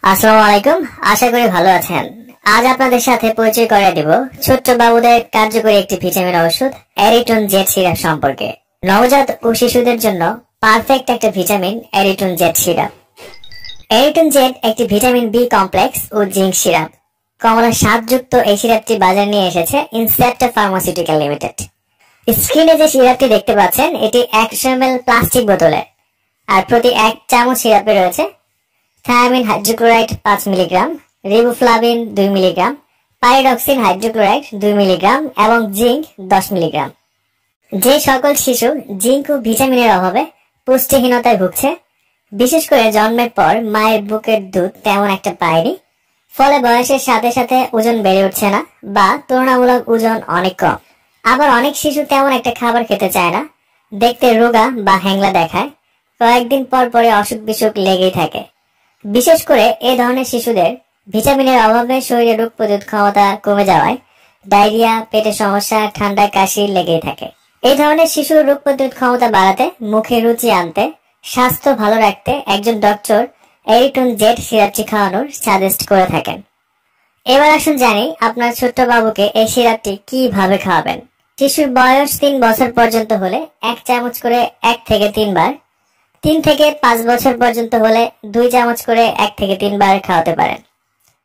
আসসালামু আলাইকুম। আশা করি ভালো আছেন। আজ আপনাদের সাথে পরিচয় করিয়ে দিব ছোট্ট বাবুদের কার্যকরী একটি ভিটামিন ওষুধ এরিট্রন জেড সিরাপ সম্পর্কে। নবজাত ও শিশুদের জন্য পারফেক্ট একটা ভিটামিন এরিট্রন জেড সিরাপ। এরিট্রন জেড একটি ভিটামিন বি কমপ্লেক্স ও জিঙ্ক সিরাপ। কমলা স্বাদযুক্ত এই সিরাপটি বাজারে নিয়ে এসেছে ইনসেপ্টা ফার্মাসিউটিক্যাল লিমিটেড। স্ক্রিনে যে সিরাপটি দেখতে পাচ্ছেন এটি 100 ml প্লাস্টিক বোতলে, আর প্রতি 1 চামচ সিরাপে রয়েছে thymine hydrochloride 5 milligram, riboflavin 2 milligram, pyridoxine hydrochloride 2 milligram এবং জিঙ্ক 10 মিলিগ্রাম। যে সকল শিশু জিঙ্ক ও ভিটামিনের অভাবে পুষ্টিহীনতায় ভুগছে, বিশেষ করে জন্মের পর মায়ের বুকের দুধ তেমন একটা পায়নি, ফলে বয়সের সাথে সাথে ওজন বেড়ে উঠছে না বা তুলনামূলক ওজন অনেক কম, আবার অনেক শিশু তেমন একটা খাবার খেতে চায় না, দেখতে রোগা বা হ্যাংলা দেখায়, কয়েকদিন পর পরে অসুখ বিসুখ লেগেই থাকে। বিশেষ করে এ ধরনের শিশুদের ভিটামিনের অভাবে শরীরে রোগ প্রতিরোধ ক্ষমতা কমে যাওয়ায় ডায়রিয়া, পেটের সমস্যা, ঠান্ডা, কাশি লেগেই থাকে। এই ধরনের শিশুর রোগ প্রতিরোধ ক্ষমতা বাড়াতে, মুখে রুচি আনতে, স্বাস্থ্য ভালো রাখতে একজন ডক্টর এরিট্রন জেড সিরাপটি খাওয়ানোর সাজেস্ট করে থাকেন। এবার আসুন জানি আপনার ছোট্ট বাবুকে এই সিরাপটি কিভাবে খাওয়াবেন। শিশুর বয়স 3 বছর পর্যন্ত হলে 1 চামচ করে 1 থেকে 3 বার, 3 থেকে 5 বছর পর্যন্ত হলে 2 চামচ করে 1 থেকে 3 বার খাওয়াতে পারেন।